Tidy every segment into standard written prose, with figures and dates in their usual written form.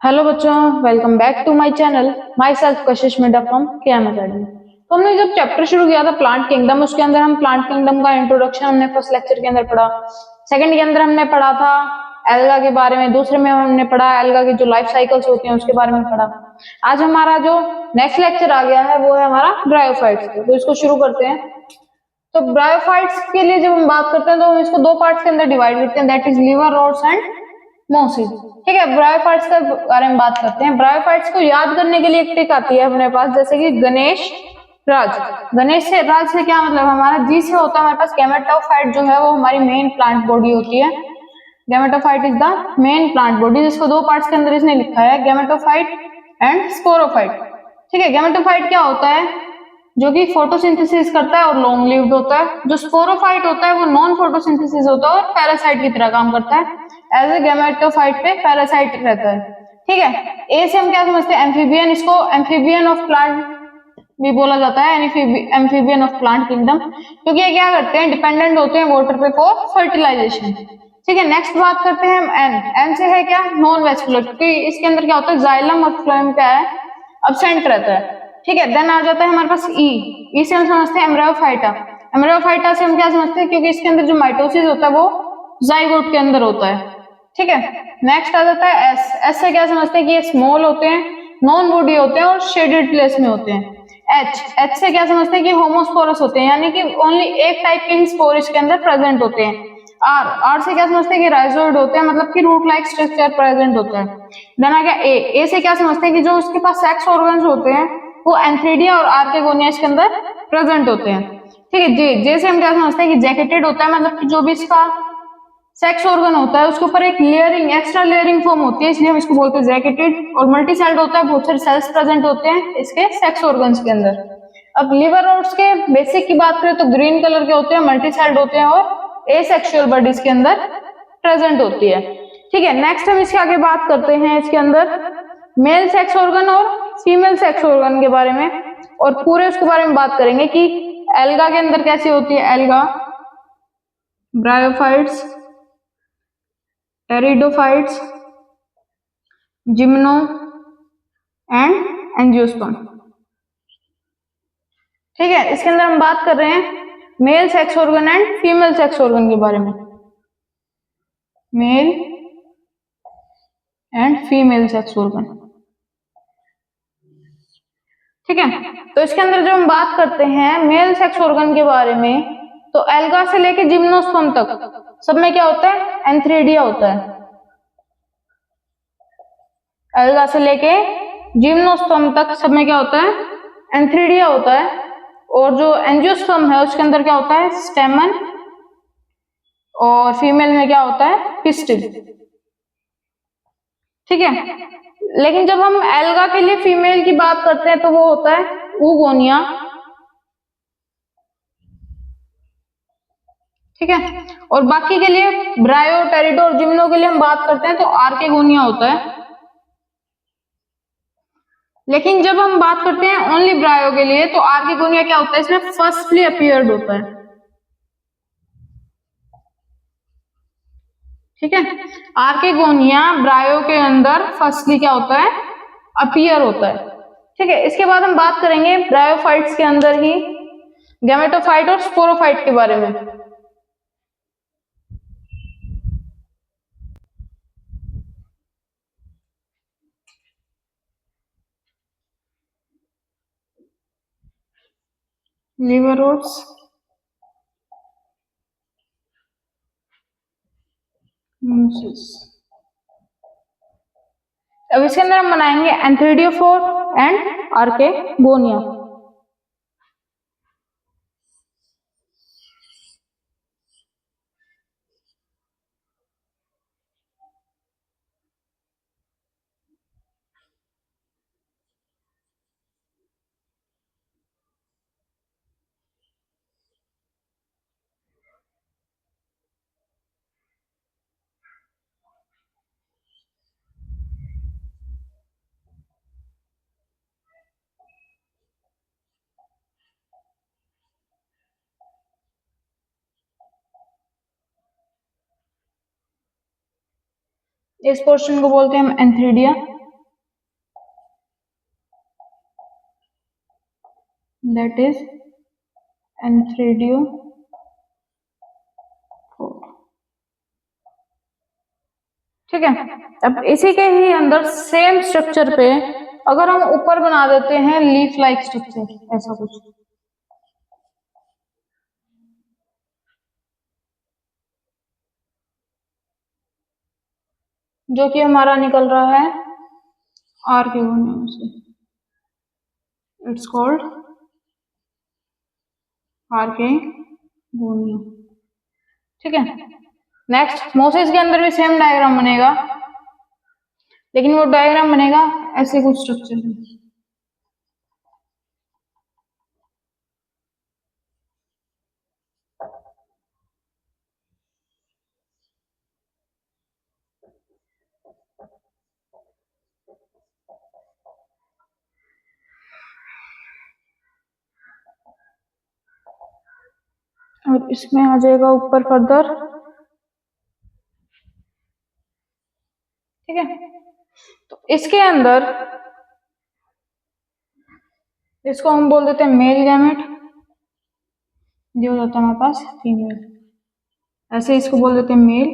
Hello बच्चों, welcome back to my channel. Myself Kashish Midda from KM academy. तो हमने जब चैप्टर शुरू किया था प्लांट किंगडम, उसके अंदर हम प्लांट किंगडम का इंट्रोडक्शन हमने फर्स्ट लेक्चर के अंदर पढ़ा। सेकंड के अंदर हमने पढ़ा था एल्गा के बारे में, दूसरे में हमने पढ़ा एल्गा की जो लाइफ साइकिल्स होती हैं उसके बारे में पढ़ा। आज हमारा जो नेक्स्ट लेक्चर आ गया है वो है हमारा ब्रायोफाइट्स। तो इसको शुरू करते हैं। तो ब्रायोफाइट्स के लिए जब हम बात करते हैं तो हम इसको दो पार्ट्स के अंदर डिवाइड करते हैं, that is liverworts and mosses. ठीक है, ब्रायोफाइट्स के बारे में बात करते हैं। ब्रायोफाइट्स को याद करने के लिए एक ट्रिक आती है अपने पास, जैसे कि गणेश राज। गणेश से राज से क्या मतलब, हमारा जी से होता है हमारे पास गैमेटोफाइट जो है वो हमारी मेन प्लांट बॉडी होती है। Gametophyte is the main plant body, जिसको दो पार्ट्स के अंदर इसने लिखा है, गैमेटोफाइट एंड स्पोरोफाइट। ठीक है, गैमेटोफाइट क्या होता है, जो कि फोटोसिंथेसिस करता है और लॉन्ग लिव्ड होता है। जो स्पोरोफाइट होता है वो नॉन फोटोसिंथेसिस होता है और पैरासाइट की तरह काम करता है। एज ए गैमेटोफाइट पे पैरासाइट रहता है। ठीक है, ए से हम क्या समझते हैं, एम्फीबियन। इसको एम्फीबियन ऑफ प्लांट भी बोला जाता है, एम्फीबियन ऑफ प्लांट किंगडम, क्योंकि ये क्या करते हैं, डिपेंडेंट होते हैं वाटर पे फॉर फर्टिलाइजेशन। ठीक है, नेक्स्ट बात करते हैं हम एन। एन से है क्या, नॉन वेस्कुलर, क्योंकि इसके अंदर क्या होता है, जाइलम और फ्लोएम क्या है, अब्सेंट रहता है। ठीक है, देन आ जाता है हमारे पास ई। ई से हम समझते हैं एम्ब्रायोफाइटा। एम्ब्रायोफाइटा से हम क्या समझते हैं, क्योंकि इसके अंदर जो माइटोसिस होता है वो जाइगोट के अंदर होता है। ठीक है, नेक्स्ट आ जाता है एस। एस से क्या समझते हैं कि ये स्मॉल होते हैं, नॉन बॉडी होते हैं और शेडेड प्लेस में होते हैं। एच। एच से क्या समझते हैं कि होमोस्पोरस होते हैं, यानी कि ओनली एक टाइप के ही स्पोर इसके अंदर प्रेजेंट होते हैं। आर। आर से क्या समझते हैं कि राइजोइड होते हैं, मतलब कि रूट लाइक स्ट्रक्चर प्रेजेंट होता है। देन आ गया ए। ए से क्या समझते हैं कि जो उसके पास सेक्स ऑर्गन्स होते हैं वो एंथ्रीडिया और आर्केगोनिया इसके अंदर प्रेजेंट होते हैं। ठीक है, जे। जे से हम क्या समझते हैं कि जैकेटेड होता है, मतलब कि जो भी इसका सेक्स ऑर्गन होता है उसके ऊपर एक लेयरिंग, एक्स्ट्रा लेयरिंग फॉर्म होती है, इसलिए हम इसको बोलते हैं जैकेटेड। और मल्टी सेल्ड होता है, बहुत सारे सेल्स प्रेजेंट होते हैं इसके सेक्स ऑर्गन्स के अंदर। अब लिवर रोड्स के बेसिक की बात करें तो ग्रीन कलर के होते हैं, मल्टी सेल्ड होते हैं और एसेक्सुअल बॉडीज के अंदर प्रेजेंट होती है। ठीक है, नेक्स्ट हम इसके आगे बात करते हैं इसके अंदर मेल सेक्स ऑर्गन और फीमेल सेक्स ऑर्गन के बारे में, और पूरे उसके बारे में बात करेंगे कि एल्गा के अंदर कैसी होती है alga, bryophytes, pteridophytes, gymno and angiosperm. ठीक है, इसके अंदर हम बात कर रहे हैं male sex organ and female sex organ के बारे में, male and female sex organ. ठीक है, तो इसके अंदर जो हम बात करते हैं मेल सेक्स ऑर्गन के बारे में, तो एल्गा से लेके जिम्नोस्पर्म तक सब में क्या होता है, एंथ्रेडिया होता है। एल्गा से लेके जिम्नोस्पर्म तक सब में क्या होता है, एंथ्रीडिया होता है। और जो एंजियोस्पर्म है उसके अंदर क्या होता है, स्टेमन, और फीमेल में क्या होता है, पिस्टिल। ठीक है, लेकिन जब हम एल्गा के लिए फीमेल की बात करते हैं तो वो होता है ऊगोनिया। ठीक है, और बाकी के लिए ब्रायो, टेरिडो और जिम्नो के लिए हम बात करते हैं तो आर्केगोनिया होता है। लेकिन जब हम बात करते हैं ओनली ब्रायो के लिए तो आर्केगोनिया क्या होता है, इसमें फर्स्टली अपीयर्ड होता है। ठीक है, आर्केगोनिया ब्रायो के अंदर फर्स्टली क्या होता है, अपीयर होता है। ठीक है, इसके बाद हम बात करेंगे ब्रायोफाइट्स के अंदर ही गैमेटोफाइट और स्पोरोफाइट के बारे में। लिवर रोड्स, अब इसके अंदर हम बनाएंगे एंथ्रीडियोफोर एंड आर्केगोनिया। इस पोर्शन को बोलते हैं हम एंथ्रीडिया। That is एंथ्रेडियो। ठीक है, अब इसी के ही अंदर सेम स्ट्रक्चर पे अगर हम ऊपर बना देते हैं लीफ लाइक स्ट्रक्चर, ऐसा कुछ, जो कि हमारा निकल रहा है आर्किगोनियम से, इट्स कॉल्ड आर्किगोनियम। ठीक है, नेक्स्ट मोसेस के अंदर भी सेम डायग्राम बनेगा, लेकिन वो डायग्राम बनेगा ऐसे कुछ स्ट्रक्चर में। और इसमें आ जाएगा ऊपर फर्दर। ठीक है, तो इसके अंदर इसको हम बोल देते हैं मेल गैमेट, ये हो जाता है हमारे पास फीमेल। ऐसे इसको बोल देते हैं मेल,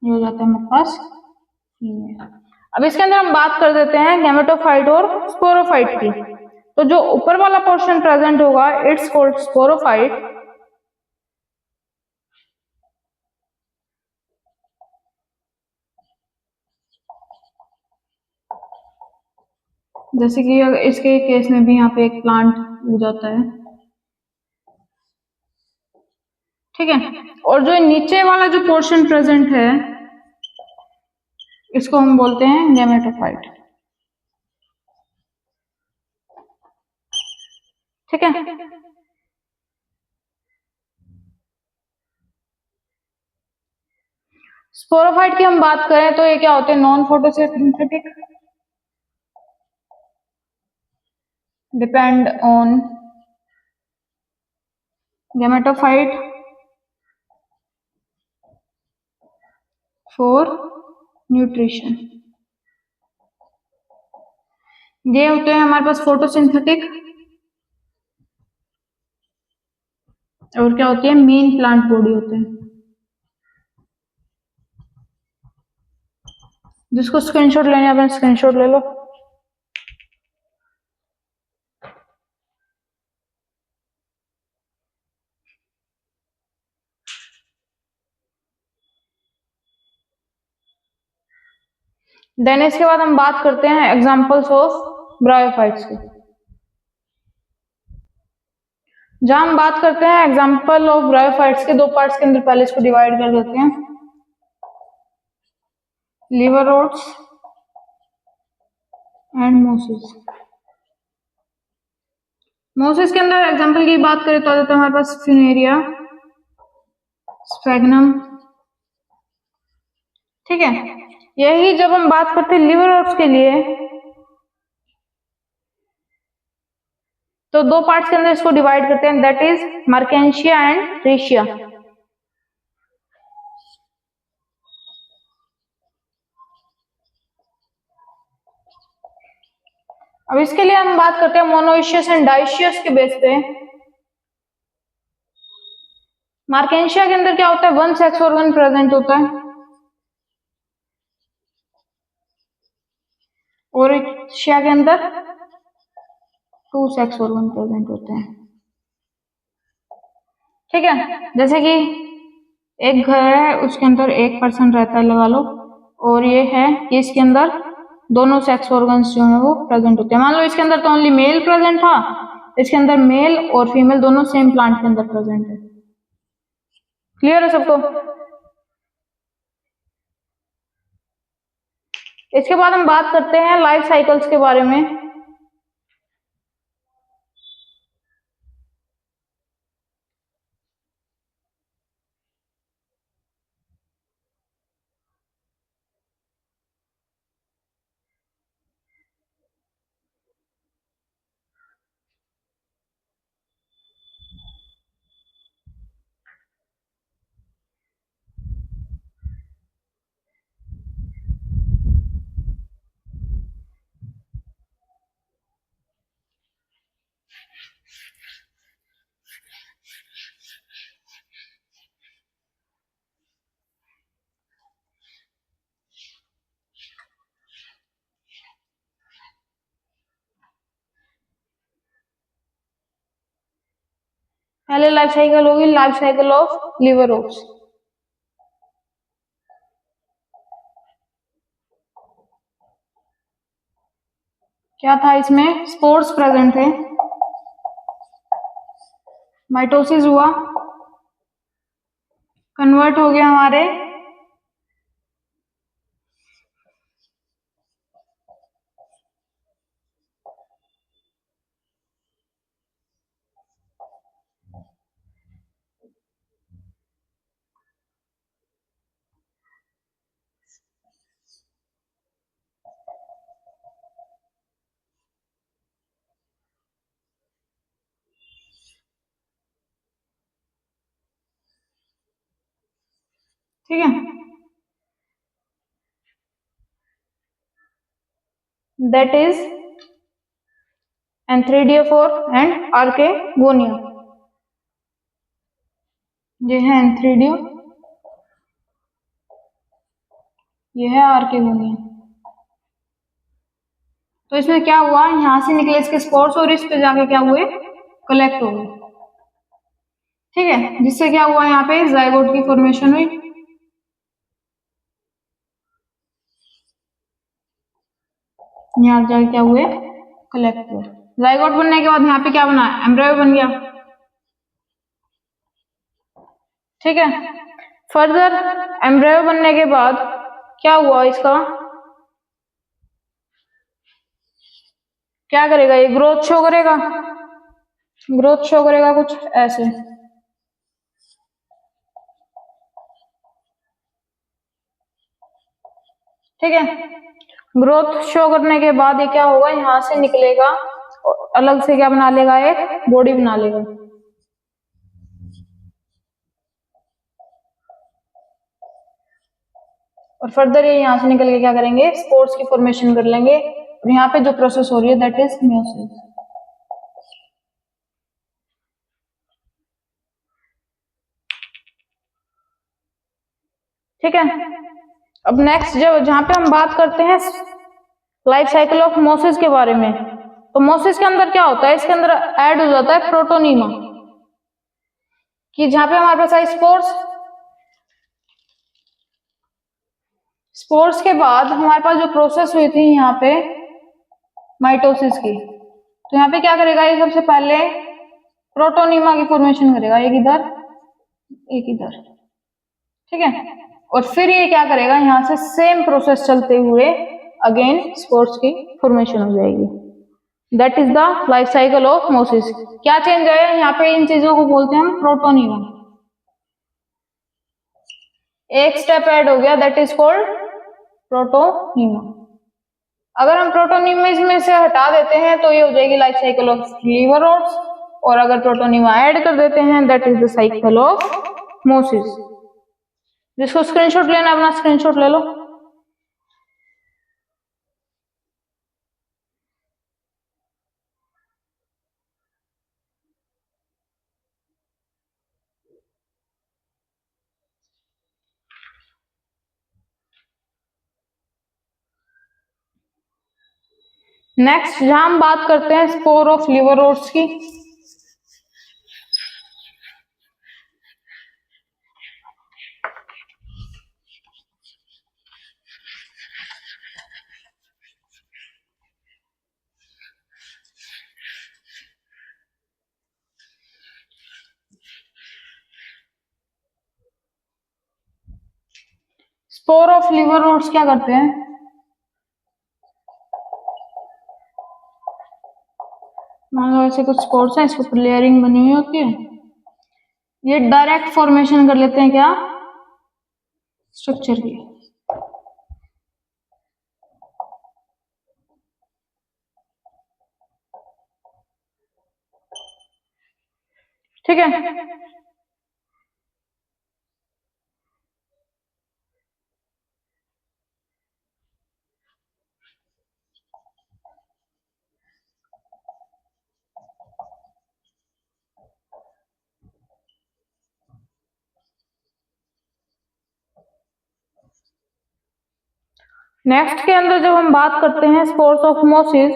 ये हो जाता है हमारे पास फीमेल। अब इसके अंदर हम बात कर देते हैं गैमेटोफाइट और स्पोरोफाइट की। तो जो ऊपर वाला पोर्शन प्रेजेंट होगा इट्स कॉल्ड स्पोरोफाइट, जैसे कि इसके केस में भी यहाँ पे एक प्लांट उग जाता है। ठीक है, और जो नीचे वाला जो पोर्शन प्रेजेंट है इसको हम बोलते हैं गैमेटोफाइट। ठीक है, स्पोरोफाइट की हम बात करें तो ये क्या होते हैं, non photosynthetic, depend on gametophyte for nutrition. ये होते हैं हमारे पास फोटोसिंथेटिक, और क्या होती है, मेन प्लांट बॉडी होते हैं। जिसको स्क्रीनशॉट लेने अपना स्क्रीनशॉट ले लो। देन इसके बाद हम बात करते हैं एग्जांपल्स ऑफ ब्रायोफाइट्स की। जहां हम बात करते हैं एग्जांपल ऑफ ब्रायोफाइट्स के, दो पार्ट्स के अंदर पहले इसको डिवाइड कर देते हैं, लीवर रोड्स एंड मोसिस। मोसिस के अंदर एग्जांपल की बात करें तो आ जाता है हमारे पास फ्यूनेरिया, स्फेगनम। ठीक है, यही जब हम बात करते हैं लीवर रोड्स के लिए तो दो पार्ट्स के अंदर इसको डिवाइड करते हैं, दैट इज मर्केंशिया एंड रेशिया। अब इसके लिए हम बात करते हैं मोनोइशियस एंड डाइशियस के बेस पे। मार्केंशिया के अंदर क्या होता है, वन सेक्स ऑर्गन प्रेजेंट होता है, और एशिया के अंदर टू सेक्स ऑर्गन प्रेजेंट होते हैं। ठीक है, जैसे कि एक घर है उसके अंदर एक पर्सन रहता है लगा लो, और ये है कि इसके अंदर दोनों सेक्स ऑर्गन्स जो है वो प्रेजेंट होते हैं। मान लो इसके अंदर तो ओनली मेल प्रेजेंट था, इसके अंदर मेल और फीमेल दोनों सेम प्लांट के अंदर प्रेजेंट है। क्लियर है सबको? इसके बाद हम बात करते हैं लाइफ साइकिल्स के बारे में। पहले लाइफ साइकिल होगी life cycle of liver oats. क्या था इसमें? स्पोर्स प्रेजेंट थे, माइटोसिस हुआ, कन्वर्ट हो गया हमारे ठीक है, दैट इज एंथ्रीडियोफोर एंड आर्केगोनिया। ये है एंथ्रीडियो, ये है आर्केगोनिया। तो इसमें क्या हुआ, यहां से निकले इसके स्पोर्स और इस पे जाके क्या हुए, कलेक्ट हो गए। ठीक है, जिससे क्या हुआ, यहाँ पे जाइगोट की फॉर्मेशन हुई। यहाँ जाके क्या हुए, कलेक्ट हुए। जाइगोट बनने के बाद यहाँ पे क्या बना, एम्ब्रियो बन गया। ठीक है, फर्दर एम्ब्रियो बनने के बाद क्या हुआ, इसका क्या करेगा, ये ग्रोथ शो करेगा, ग्रोथ शो करेगा कुछ ऐसे। ठीक है, ग्रोथ शो करने के बाद ये क्या होगा, यहां से निकलेगा और अलग से क्या बना लेगा, एक बॉडी बना लेगा। और फर्दर ये यहां से निकल के क्या करेंगे, स्पोर्स की फॉर्मेशन कर लेंगे। और यहाँ पे जो प्रोसेस हो रही है दैट इज मियोसिस। ठीक है, अब नेक्स्ट जहां पे हम बात करते हैं लाइफ साइकिल ऑफ मोसिस के बारे में, तो मोसिस के अंदर क्या होता है, इसके अंदर ऐड हो जाता है प्रोटोनीमा, कि जहां पे हमारे पास आई स्पोर्स, स्पोर्स के बाद हमारे पास जो प्रोसेस हुई थी यहाँ पे माइटोसिस की, तो यहाँ पे क्या करेगा, ये सबसे पहले प्रोटोनीमा की फॉर्मेशन करेगा, एक इधर एक इधर। ठीक है, और फिर ये क्या करेगा, यहाँ से सेम प्रोसेस चलते हुए अगेन स्पोर्स की फॉर्मेशन हो जाएगी। That is the life cycle of mosses. क्या चेंज आया यहाँ पे, इन चीजों को बोलते हैं हम प्रोटोनीमा। एक स्टेप ऐड हो गया, दैट इज कॉल्ड प्रोटोनीमा। अगर हम प्रोटोनीमा इसमें से हटा देते हैं तो ये हो जाएगी life cycle of liverworts, और अगर प्रोटोनीमा ऐड कर देते हैं that is the cycle of mosses. जिसको स्क्रीनशॉट लेना अपना स्क्रीनशॉट ले लो। नेक्स्ट जहां हम बात करते हैं स्पोर ऑफ लिवर ओट्स की, स्पोर ऑफ लिवर ओट्स क्या करते हैं, मान लो ऐसे कुछ स्पोर्स हैं, इसके ऊपर लेयरिंग बनी हुई होती है, ये डायरेक्ट फॉर्मेशन कर लेते हैं क्या, स्ट्रक्चर की। ठीक है, नेक्स्ट के अंदर जब हम बात करते हैं स्पोर्स ऑफ मोसिस,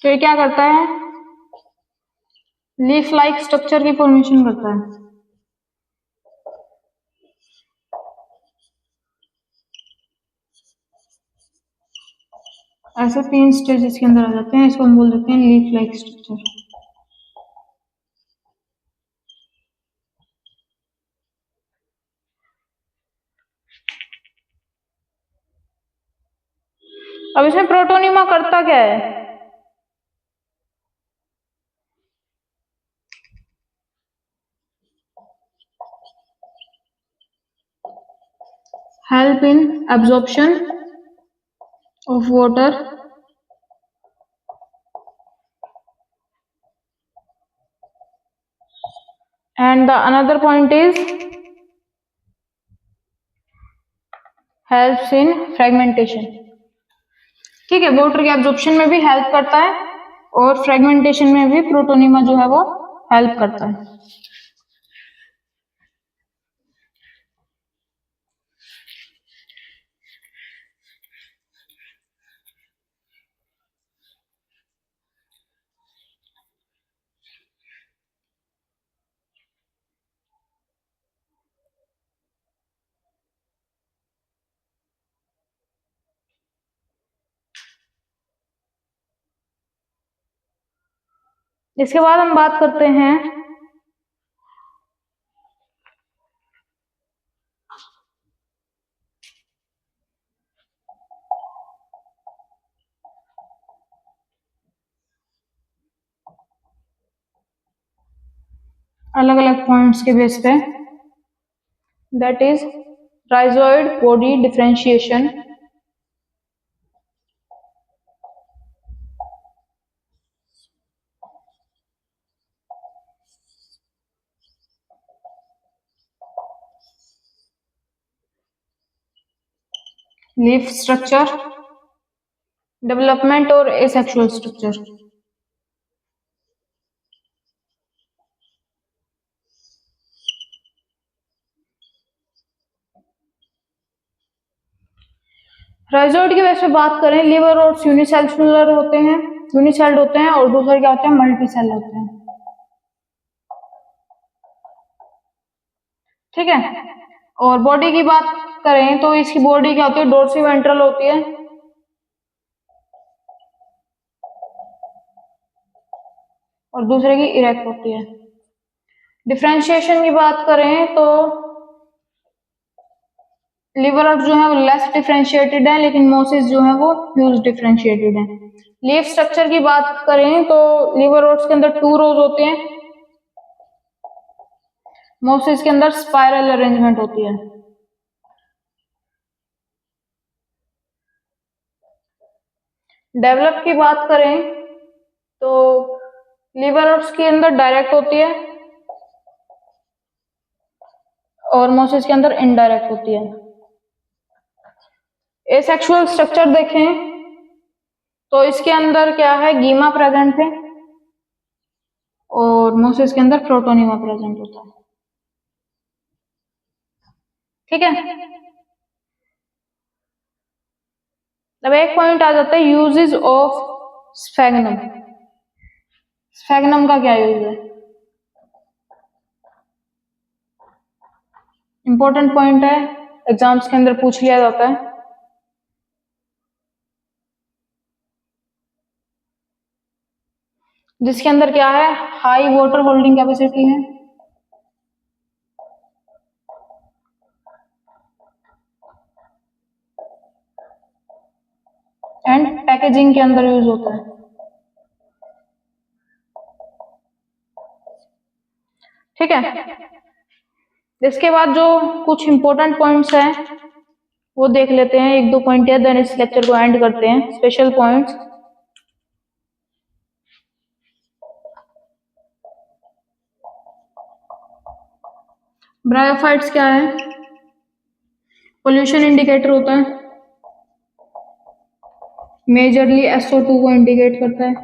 तो ये क्या करता है, लीफ लाइक स्ट्रक्चर की फॉर्मेशन करता है। ऐसे 3 स्टेजेस के अंदर आ जाते हैं, इसको हम बोल देते हैं लीफ लाइक स्ट्रक्चर। अब इसमें प्रोटोनिमा करता क्या है, help in absorption of water and the another point is helps in fragmentation. ठीक है, वाटर के एब्जॉर्प्शन में भी हेल्प करता है और फ्रेगमेंटेशन में भी प्रोटोनिमा जो है वो हेल्प करता है। इसके बाद हम बात करते हैं अलग अलग पॉइंट्स के बेस पे, that is rhizoid body differentiation, leaf structure, development और एसेक्सुअल स्ट्रक्चर। राइजोइड की वजह से बात करें, लिवर और यूनिसेलुलर होते हैं, यूनिसेल्ड होते हैं, और दूसरे क्या होते हैं, मल्टीसेल होते हैं। ठीक है, और बॉडी की बात करें तो इसकी बॉडी क्या होती है, डोर्सिवेंट्रल होती है, और दूसरे की इरेक्ट होती है। डिफरेंशिएशन की बात करें तो लिवर जो है वो लेस डिफरेंशिएटेड है, लेकिन मोसिस जो है वो ह्यूज डिफरेंशिएटेड है। लीफ स्ट्रक्चर की बात करें तो लिवर रोड्स के अंदर 2 रोज होते हैं, मोसिस के अंदर स्पाइरल अरेंजमेंट होती है। डेवलप की बात करें तो लिवर रोड्स के अंदर डायरेक्ट होती है और मोसिस के अंदर इनडायरेक्ट होती है। एसेक्सुअल स्ट्रक्चर देखें तो इसके अंदर क्या है, गीमा प्रेजेंट है और मोसिस के अंदर प्रोटोनिमा प्रेजेंट होता है। ठीक है, अब एक पॉइंट आ जाता है यूजेस ऑफ स्फेगनम। स्फेगनम का क्या यूज है, इंपॉर्टेंट पॉइंट है, एग्जाम्स के अंदर पूछ लिया जाता है। जिसके अंदर क्या है, हाई वाटर होल्डिंग कैपेसिटी है एंड पैकेजिंग के अंदर यूज होता है। ठीक है, इसके बाद जो कुछ इंपॉर्टेंट पॉइंट्स हैं वो देख लेते हैं, 1-2 पॉइंट है, देन इस लेक्चर को एंड करते हैं। स्पेशल पॉइंट्स, ब्रायोफाइट्स क्या है, पोल्यूशन इंडिकेटर होता है, मेजरली SO2 को इंडिकेट करता है,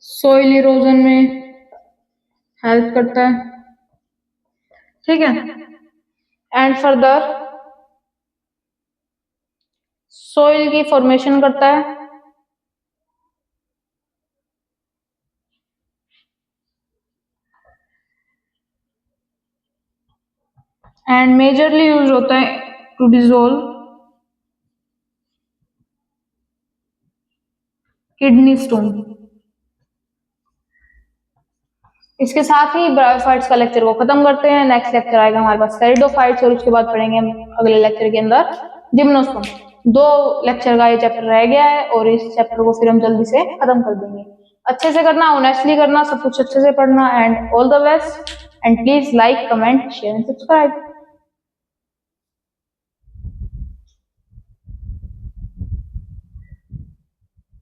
सोइल इरोजन में हेल्प करता है। ठीक है, एंड फर्दर सोइल की फॉर्मेशन करता है, एंड मेजरली यूज होता है टू डिजोल्व किडनी स्टोन। इसके साथ ही ब्रायोफाइट्स का लेक्चर को खत्म करते हैं। नेक्स्ट लेक्चर आएगा हमारे पास टेरिडोफाइट्स और उसके बाद पढ़ेंगे हम अगले लेक्चर के अंदर जिम्नोस्पर्म। 2 लेक्चर का ये चैप्टर रह गया है और इस चैप्टर को फिर हम जल्दी से खत्म कर देंगे। अच्छे से करना, ऑनेस्टली करना, सब कुछ अच्छे से पढ़ना and all the best and please like, comment, share and subscribe.